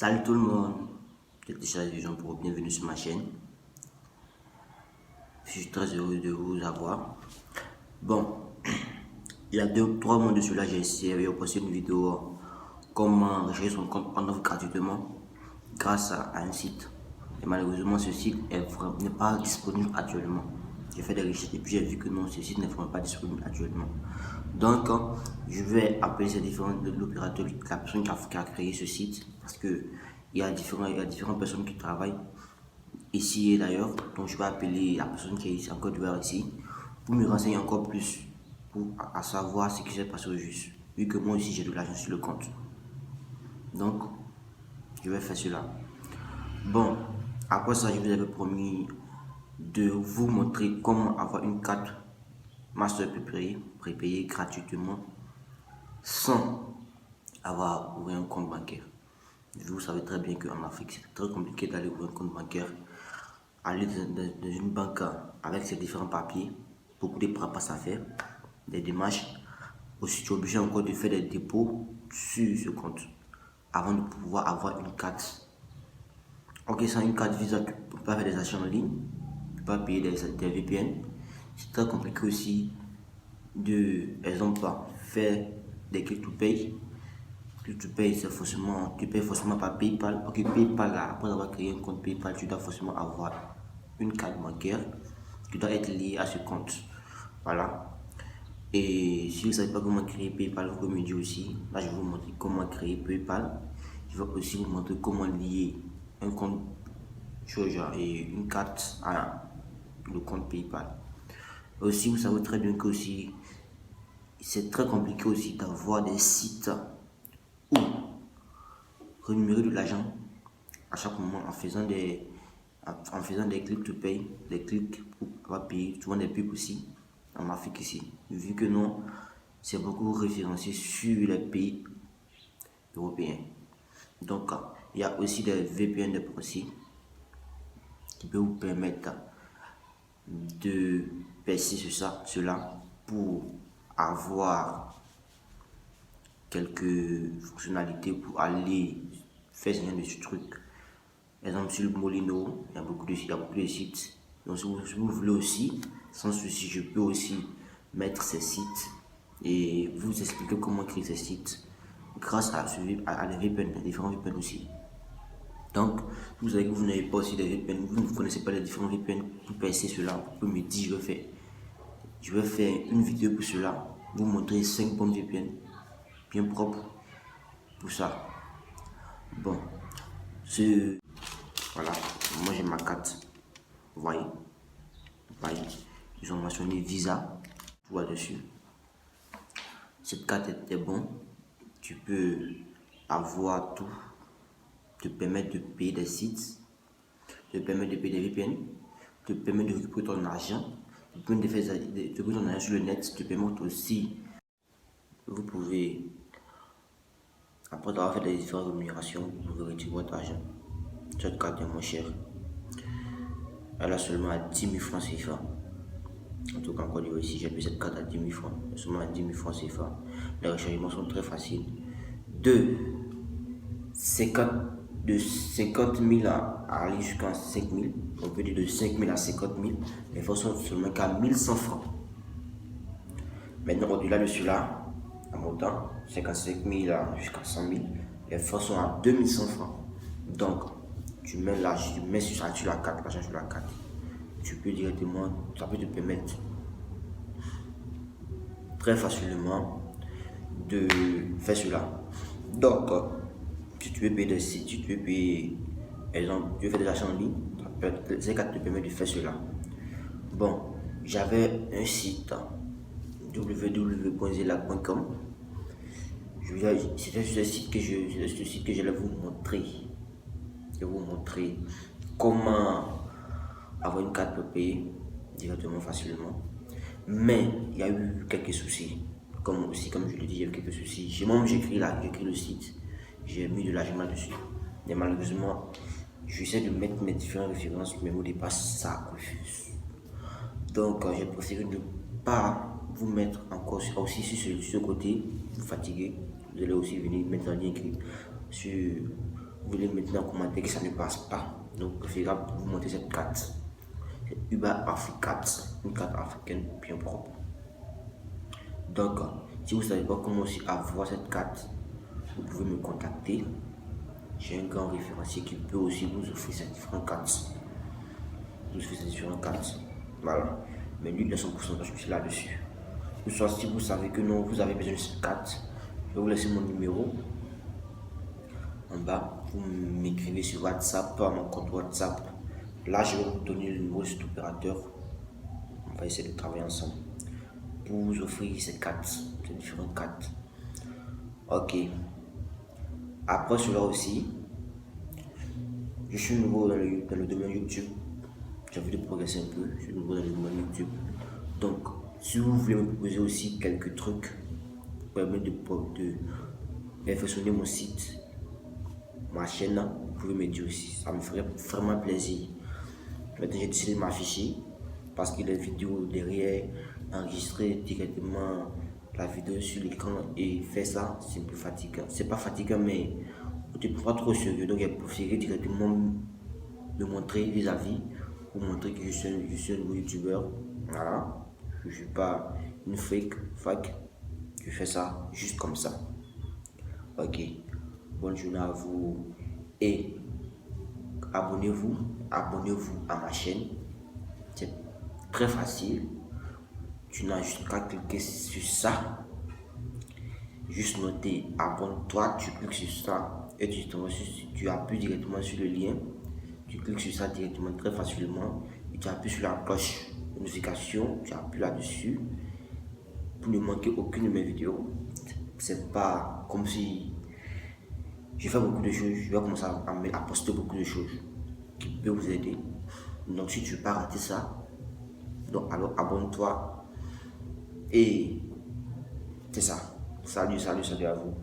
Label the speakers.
Speaker 1: Salut tout le monde, c'est déjà Vision pour bienvenue sur ma chaîne. Je suis très heureux de vous avoir. Bon, il y a 2 ou 3 mois de cela, j'ai essayé de poster une vidéo comment gérer son compte en offre gratuitement grâce à un site. Et malheureusement, ce site n'est pas disponible actuellement. J'ai fait des recherches et puis j'ai vu que non, ce site n'est vraiment pas disponible actuellement. Donc, je vais appeler ces différents l'opérateur, la personne qui a créé ce site, parce que il y a différentes personnes qui travaillent ici et d'ailleurs. Donc, je vais appeler la personne qui est ici en Côte d'Ivoire ici pour me renseigner encore plus, pour à savoir ce qui s'est passé au juste, vu que moi aussi j'ai de l'argent sur le compte. Donc, je vais faire cela. Bon, après ça, je vous avais promis de vous montrer comment avoir une carte Master prépayée gratuitement sans avoir à ouvrir un compte bancaire. Vous savez très bien qu'en Afrique, c'est très compliqué d'aller ouvrir un compte bancaire. Aller dans une banque avec ces différents papiers, beaucoup de paperasses à faire, des démarches. Aussi, tu es obligé encore de faire des dépôts sur ce compte avant de pouvoir avoir une carte. Ok, sans une carte Visa, tu ne peux pas faire des achats en ligne, tu ne peux pas payer des VPN. C'est très compliqué aussi de, exemple, faire des click to pay. Click to pay, c'est forcément, tu payes forcément par PayPal. Ok, PayPal, là, après avoir créé un compte PayPal, tu dois forcément avoir une carte bancaire qui doit être liée à ce compte. Voilà. Et si vous ne savez pas comment créer PayPal, vous pouvez me dire aussi. Là, je vais vous montrer comment créer PayPal. Je vais aussi vous montrer comment lier un compte et une carte à le compte PayPal. Aussi, vous savez très bien que aussi, c'est très compliqué aussi d'avoir des sites où rémunérer de l'argent à chaque moment en faisant des clics to pay, des clics pour avoir payé, souvent des pubs aussi en Afrique ici. Vu que non, c'est beaucoup référencé sur les pays européens. Donc, il y a aussi des VPN de proxy qui peuvent vous permettre de percer cela pour avoir quelques fonctionnalités pour aller faire ce genre de trucs. Par exemple, sur le Molino, il y a beaucoup de sites. Donc, si vous voulez aussi, sans souci, je peux aussi mettre ces sites et vous expliquer comment créer ces sites grâce à des VPN, des différents VPN aussi. Donc, vous savez que vous n'avez pas aussi des VPN, vous ne connaissez pas les différents VPN pour passer cela, vous pouvez me dire, je vais faire une vidéo pour cela, vous montrer 5 bons VPN bien propres pour ça. Bon, voilà, moi j'ai ma carte, vous voyez, ils ont mentionné Visa, tout là-dessus. Cette carte est bonne, tu peux avoir tout, te permettre de payer des sites, te permettre de payer des VPN, te permettre de récupérer ton argent, te permettre de récupérer ton argent sur le net, te permettre aussi, vous pouvez, après avoir fait des différentes rémunérations, vous pouvez retirer votre argent. Cette carte est moins chère. Elle a seulement à 10 000 francs CFA. En tout cas, en Côte d'Ivoire, ici, j'ai pris cette carte à 10 000 francs. Seulement à 10 000 francs CFA. Les rechargements sont très faciles. De 50 000 à aller jusqu'à 5 000. On peut dire de 5 000 à 50 000. Les frais sont seulement qu'à 1100 francs. Maintenant, au-delà de cela, en montant, 55 000 jusqu'à 100 000, les frais sont à 2100 francs. Donc, tu mets l'argent, tu mets sur la carte, l'argent sur la carte. Tu peux directement, ça peut te permettre très facilement de faire cela. Donc, si tu veux payer des sites, si tu veux payer, exemple, tu veux faire des achats en ligne, ces cartes te permettent de faire cela. Bon, j'avais un site www.zela.com. C'était sur ce site que j'allais vous montrer. Je vais vous montrer comment avoir une carte prépayée directement facilement. Mais il y a eu quelques soucis. Comme je l'ai dit, il y a eu quelques soucis. J'ai écrit le site, j'ai mis de l'argent là-dessus. Mais malheureusement, j'essaie de mettre mes différentes références, mais au départ, ça refuse. Donc, j'ai préféré ne pas vous mettre encore aussi sur ce côté, vous fatiguer. Vous allez aussi venir mettre un lien écrit sur vous voulez maintenant commenter que ça ne passe pas. Donc, préférez vous montrer cette carte. C'est Uber Africa, une carte africaine bien propre. Donc, si vous ne savez pas comment aussi avoir cette carte, vous pouvez me contacter. J'ai un grand référencier qui peut aussi vous offrir ces différentes cartes. Voilà. Mais lui, il a son pourcentage aussi là-dessus. Ou soit si vous savez que non, vous avez besoin de cette carte, je vais vous laisser mon numéro en bas. Vous m'écrivez sur WhatsApp, à mon compte WhatsApp. Là, je vais vous donner le numéro de cet opérateur. On va essayer de travailler ensemble pour vous offrir ces cartes, ces différentes cartes. Ok. Après cela aussi, je suis nouveau dans le domaine YouTube. J'ai envie de progresser un peu. Je suis nouveau dans le domaine YouTube. Donc, si vous voulez me proposer aussi quelques trucs pour permettre de perfectionner mon site, ma chaîne, vous pouvez me dire aussi. Ça me ferait vraiment plaisir. Maintenant, j'ai décidé de m'afficher parce que les vidéos derrière, enregistrer directement la vidéo sur l'écran et faire ça, c'est un peu fatigant. C'est pas fatigant, mais on ne prend pas trop au sérieux. Donc, j'ai préféré directement me montrer vis-à-vis pour montrer que je suis un nouveau youtubeur. Voilà. Je ne suis pas une fake. Je fais ça juste comme ça. Ok. Bonne journée à vous et abonnez-vous à ma chaîne. C'est très facile. Tu n'as juste qu'à cliquer sur ça. Juste noter abonne-toi, tu cliques sur ça et tu appuies directement sur le lien. Tu cliques sur ça directement très facilement et tu appuies sur la cloche de notification. Tu appuies là-dessus pour ne manquer aucune de mes vidéos. C'est pas comme si je fais beaucoup de choses. Je vais commencer à poster beaucoup de choses qui peuvent vous aider. Donc si tu ne veux pas rater ça, donc alors abonne-toi et c'est ça. Salut à vous.